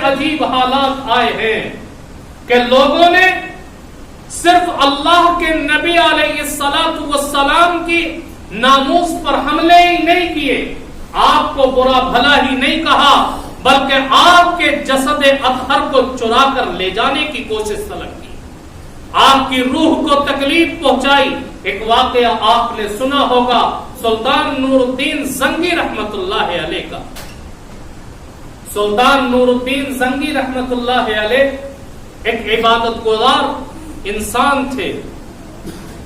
عجیب حالات آئے ہیں کہ لوگوں نے صرف اللہ کے نبی علیہ الصلوۃ والسلام کی ناموس پر حملے ہی نہیں کیے، آپ کو برا بھلا ہی نہیں کہا، بلکہ آپ کے جسد اطہر کو چرا کر لے جانے کی کوشش طلب کی، آپ کی روح کو تکلیف پہنچائی۔ ایک واقعہ آپ نے سنا ہوگا سلطان نور الدین زنگی رحمت اللہ علیہ کا۔ سلطان نور الدین زنگی رحمت اللہ علیہ ایک عبادت گزار انسان تھے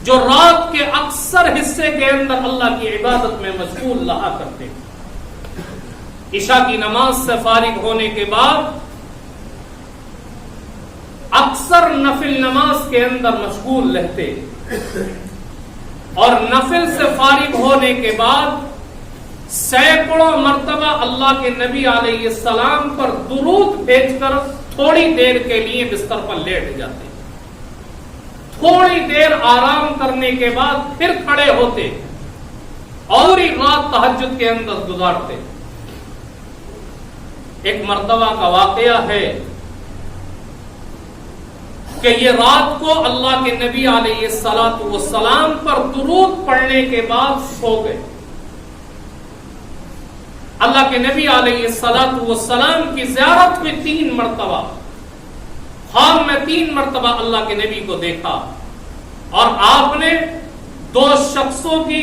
جو رات کے اکثر حصے کے اندر اللہ کی عبادت میں مشغول رہا کرتے تھے۔ عشاء کی نماز سے فارغ ہونے کے بعد اکثر نفل نماز کے اندر مشغول رہتے، اور نفل سے فارغ ہونے کے بعد سینکڑوں مرتبہ اللہ کے نبی علیہ السلام پر درود بھیج کر تھوڑی دیر کے لیے بستر پر لیٹ جاتے، تھوڑی دیر آرام کرنے کے بعد پھر کھڑے ہوتے اور ہی رات تہجد کے اندر گزارتے۔ ایک مرتبہ کا واقعہ ہے کہ یہ رات کو اللہ کے نبی علیہ الصلوۃ والسلام پر درود پڑھنے کے بعد سو گئے۔ اللہ کے نبی علیہ الصلوۃ والسلام کی زیارت میں 3 مرتبہ، خواب میں 3 مرتبہ اللہ کے نبی کو دیکھا، اور آپ نے 2 شخصوں کی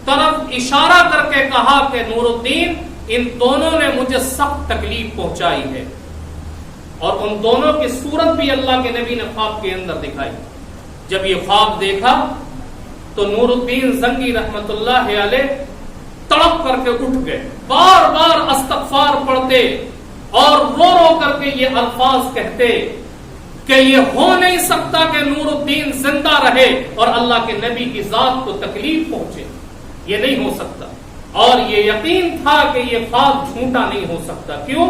طرف اشارہ کر کے کہا کہ نور الدین، ان دونوں نے مجھے سخت تکلیف پہنچائی ہے، اور ان دونوں کی صورت بھی اللہ کے نبی نے خواب کے اندر دکھائی۔ جب یہ خواب دیکھا تو نور الدین زنگی رحمت اللہ علیہ تڑپ کر کے اٹھ گئے، بار بار استغفار پڑھتے اور رو رو کر کے یہ الفاظ کہتے کہ یہ ہو نہیں سکتا کہ نور الدین زندہ رہے اور اللہ کے نبی کی ذات کو تکلیف پہنچے، یہ نہیں ہو سکتا۔ اور یہ یقین تھا کہ یہ خواب جھوٹا نہیں ہو سکتا۔ کیوں؟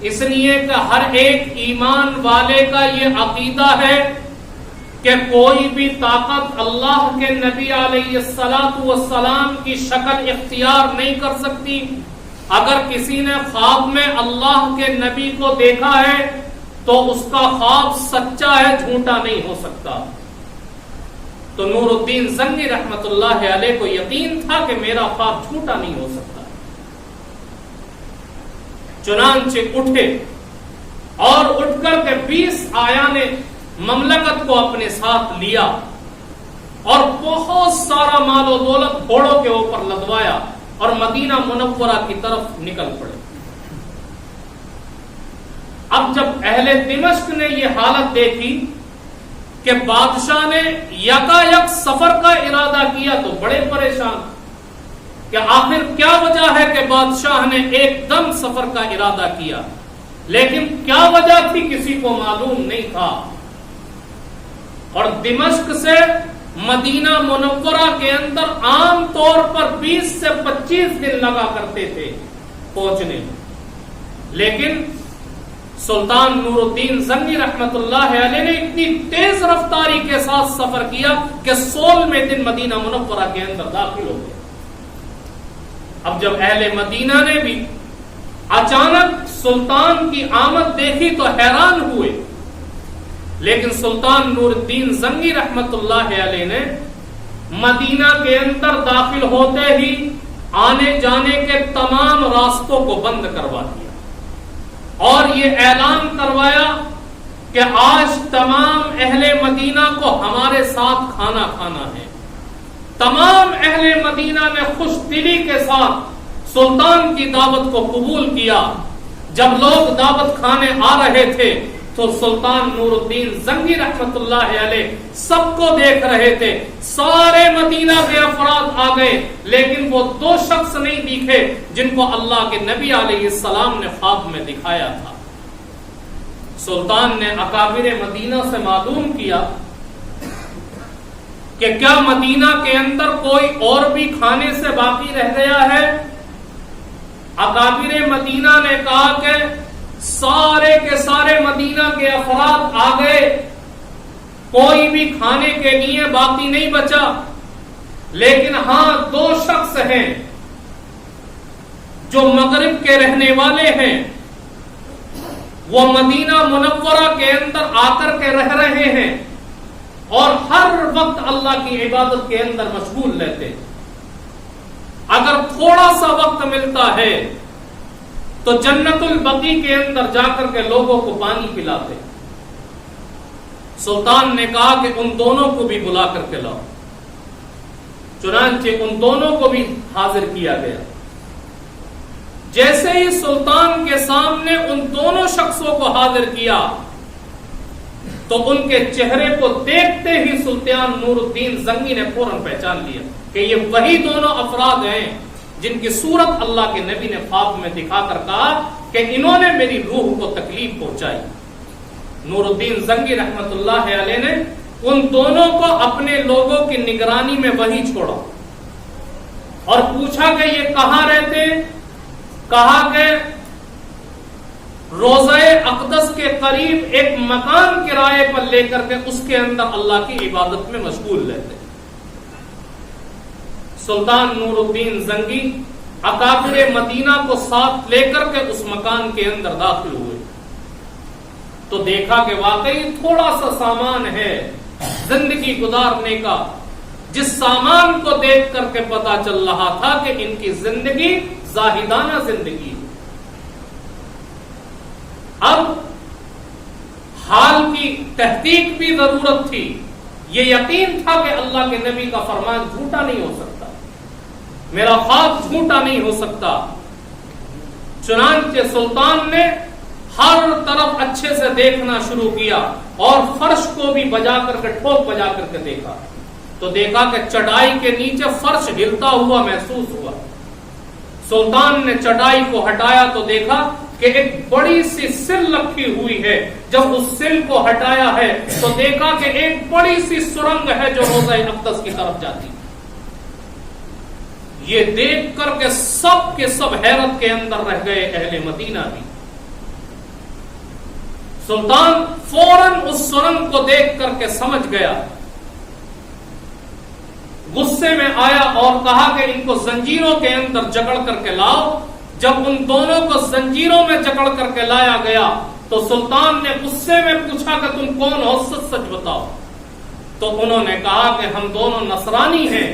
اس لیے کہ ہر ایک ایمان والے کا یہ عقیدہ ہے کہ کوئی بھی طاقت اللہ کے نبی علیہ الصلوۃ والسلام کی شکل اختیار نہیں کر سکتی۔ اگر کسی نے خواب میں اللہ کے نبی کو دیکھا ہے تو اس کا خواب سچا ہے، جھوٹا نہیں ہو سکتا۔ تو نور الدین زنگی رحمت اللہ علیہ کو یقین تھا کہ میرا خواب جھوٹا نہیں ہو سکتا۔ چنانچہ اٹھے اور اٹھ کر کے 20 آیان مملکت کو اپنے ساتھ لیا اور بہت سارا مال و دولت گھوڑوں کے اوپر لدوایا اور مدینہ منورہ کی طرف نکل پڑے۔ اب جب اہل دمشق نے یہ حالت دیکھی کہ بادشاہ نے یکایک سفر کا ارادہ کیا تو بڑے پریشان کہ آخر کیا وجہ ہے کہ بادشاہ نے ایک دم سفر کا ارادہ کیا، لیکن کیا وجہ تھی کسی کو معلوم نہیں تھا۔ اور دمشق سے مدینہ منورہ کے اندر عام طور پر 20 سے 25 دن لگا کرتے تھے پہنچنے میں، لیکن سلطان نور الدین زنگی رحمت اللہ علیہ نے اتنی تیز رفتاری کے ساتھ سفر کیا کہ 16ویں دن مدینہ منورہ کے اندر داخل ہو گئے۔ اب جب اہل مدینہ نے بھی اچانک سلطان کی آمد دیکھی تو حیران ہوئے، لیکن سلطان نور الدین زنگی رحمت اللہ علیہ نے مدینہ کے اندر داخل ہوتے ہی آنے جانے کے تمام راستوں کو بند کروا دیا اور یہ اعلان کروایا کہ آج تمام اہل مدینہ کو ہمارے ساتھ کھانا کھانا ہے۔ تمام اہل مدینہ نے خوش دلی کے ساتھ سلطان کی دعوت کو قبول کیا۔ جب لوگ دعوت کھانے آ رہے تھے تو سلطان نور الدین زنگی رحمت اللہ علیہ سب کو دیکھ رہے تھے، سارے مدینہ کے افراد آ گئے، لیکن وہ 2 شخص نہیں دکھے جن کو اللہ کے نبی علیہ السلام نے خواب میں دکھایا تھا۔ سلطان نے اکابر مدینہ سے معلوم کیا کہ کیا مدینہ کے اندر کوئی اور بھی کھانے سے باقی رہ گیا ہے؟ اکابر مدینہ نے کہا کہ سارے کے سارے مدینہ کے افراد آ گئے، کوئی بھی کھانے کے لیے باقی نہیں بچا، لیکن ہاں 2 شخص ہیں جو مغرب کے رہنے والے ہیں، وہ مدینہ منورہ کے اندر آ کر کے رہ رہے ہیں اور ہر وقت اللہ کی عبادت کے اندر مشغول رہتے ہیں. اگر تھوڑا سا وقت ملتا ہے تو جنت البقیع کے اندر جا کر کے لوگوں کو پانی پلاتے. سلطان نے کہا کہ ان دونوں کو بھی بلا کر کے لاؤ. چنانچہ ان دونوں کو بھی حاضر کیا گیا. جیسے ہی سلطان کے سامنے ان دونوں شخصوں کو حاضر کیا تو ان کے چہرے کو دیکھتے ہی سلطان نور الدین زنگی نے فوراً پہچان لیا کہ یہ وہی دونوں افراد ہیں جن کی صورت اللہ کے نبی نے خواب میں دکھا کر کہا کہ انہوں نے میری روح کو تکلیف پہنچائی. نور الدین زنگی رحمت اللہ علیہ نے ان دونوں کو اپنے لوگوں کی نگرانی میں وہیں چھوڑا اور پوچھا کہ یہ کہاں رہتے. کہا کہ روضہ اقدس کے قریب ایک مکان کرائے پر لے کر کے اس کے اندر اللہ کی عبادت میں مشغول رہتے. سلطان نور الدین زنگی اکابر مدینہ کو ساتھ لے کر کے اس مکان کے اندر داخل ہوئے تو دیکھا کہ واقعی تھوڑا سا سامان ہے زندگی گزارنے کا، جس سامان کو دیکھ کر کے پتا چل رہا تھا کہ ان کی زندگی زاہدانہ زندگی. اب حال کی تحقیق بھی ضرورت تھی. یہ یقین تھا کہ اللہ کے نبی کا فرمان جھوٹا نہیں ہو سکتا، میرا خواب جھوٹا نہیں ہو سکتا. چنانچہ سلطان نے ہر طرف اچھے سے دیکھنا شروع کیا اور فرش کو بھی بجا کر کے ٹھوک بجا کر کے دیکھا تو دیکھا کہ چٹائی کے نیچے فرش ہلتا ہوا محسوس ہوا. سلطان نے چٹائی کو ہٹایا تو دیکھا کہ ایک بڑی سی سل رکھی ہوئی ہے. جب اس سل کو ہٹایا ہے تو دیکھا کہ ایک بڑی سی سرنگ ہے جو روضہ اقدس کی طرف جاتی. یہ دیکھ کر کے سب حیرت کے اندر رہ گئے، اہل مدینہ بھی. سلطان فوراً اس سرنگ کو دیکھ کر کے سمجھ گیا، غصے میں آیا اور کہا کہ ان کو زنجیروں کے اندر جکڑ کر کے لاؤ. جب ان دونوں کو زنجیروں میں جکڑ کر کے لایا گیا تو سلطان نے غصے میں پوچھا کہ تم کون ہو، سچ بتاؤ. تو انہوں نے کہا کہ ہم دونوں نصرانی ہیں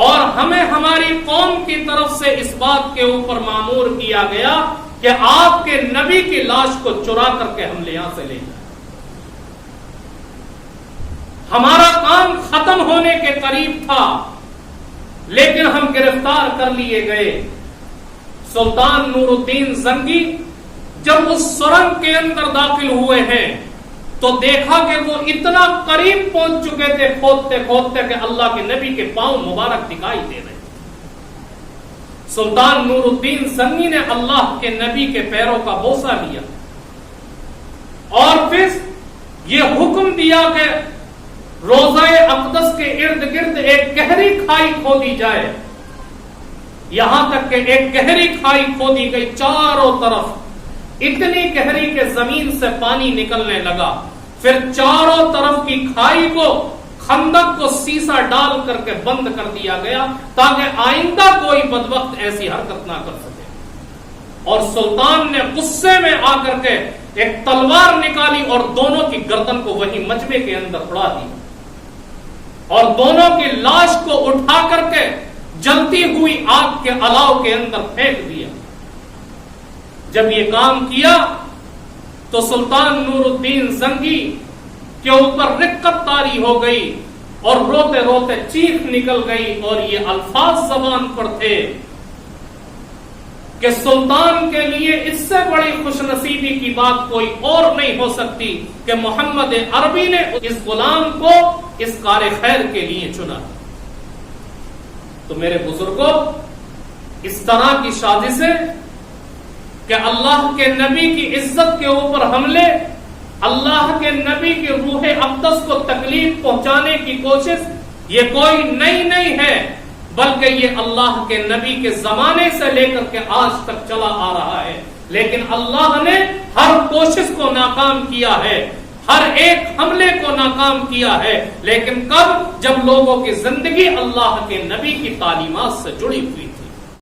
اور ہمیں ہماری قوم کی طرف سے اس بات کے اوپر مامور کیا گیا کہ آپ کے نبی کی لاش کو چرا کر کے ہم یہاں سے لے جائیں. ہمارا کام ختم ہونے کے قریب تھا لیکن ہم گرفتار کر لیے گئے. سلطان نور الدین زنگی جب اس سرنگ کے اندر داخل ہوئے ہیں تو دیکھا کہ وہ اتنا قریب پہنچ چکے تھے کھودتے کھودتے کہ اللہ کے نبی کے پاؤں مبارک دکھائی دے رہے. سلطان نور الدین زنگی نے اللہ کے نبی کے پیروں کا بوسہ لیا اور پھر یہ حکم دیا کہ روضہ اقدس کے ارد گرد ایک گہری کھائی کھودی جائے. یہاں تک کہ ایک گہری کھائی کھودی گئی، چاروں طرف اتنی گہری کہ زمین سے پانی نکلنے لگا. پھر چاروں طرف کی کھائی کو خندق کو سیسا ڈال کر کے بند کر دیا گیا تاکہ آئندہ کوئی بدبخت ایسی حرکت نہ کر سکے. اور سلطان نے غصے میں آ کر کے ایک تلوار نکالی اور دونوں کی گردن کو وہی مجمع کے اندر اڑا دی اور دونوں کی لاش کو اٹھا کر کے جلتی ہوئی آگ کے الاؤ کے اندر پھینک دیا. جب یہ کام کیا تو سلطان نور الدین زنگی کے اوپر رقت طاری ہو گئی اور روتے روتے چیخ نکل گئی اور یہ الفاظ زبان پر تھے کہ سلطان کے لیے اس سے بڑی خوش نصیبی کی بات کوئی اور نہیں ہو سکتی کہ محمد عربی نے اس غلام کو اس کار خیر کے لیے چنا. تو میرے بزرگوں، اس طرح کی سازشیں کہ اللہ کے نبی کی عزت کے اوپر حملے، اللہ کے نبی کی روح اقدس کو تکلیف پہنچانے کی کوشش، یہ کوئی نئی نہیں ہے بلکہ یہ اللہ کے نبی کے زمانے سے لے کر کے آج تک چلا آ رہا ہے. لیکن اللہ نے ہر کوشش کو ناکام کیا ہے، ہر ایک حملے کو ناکام کیا ہے. لیکن کب؟ جب لوگوں کی زندگی اللہ کے نبی کی تعلیمات سے جڑی ہوئی.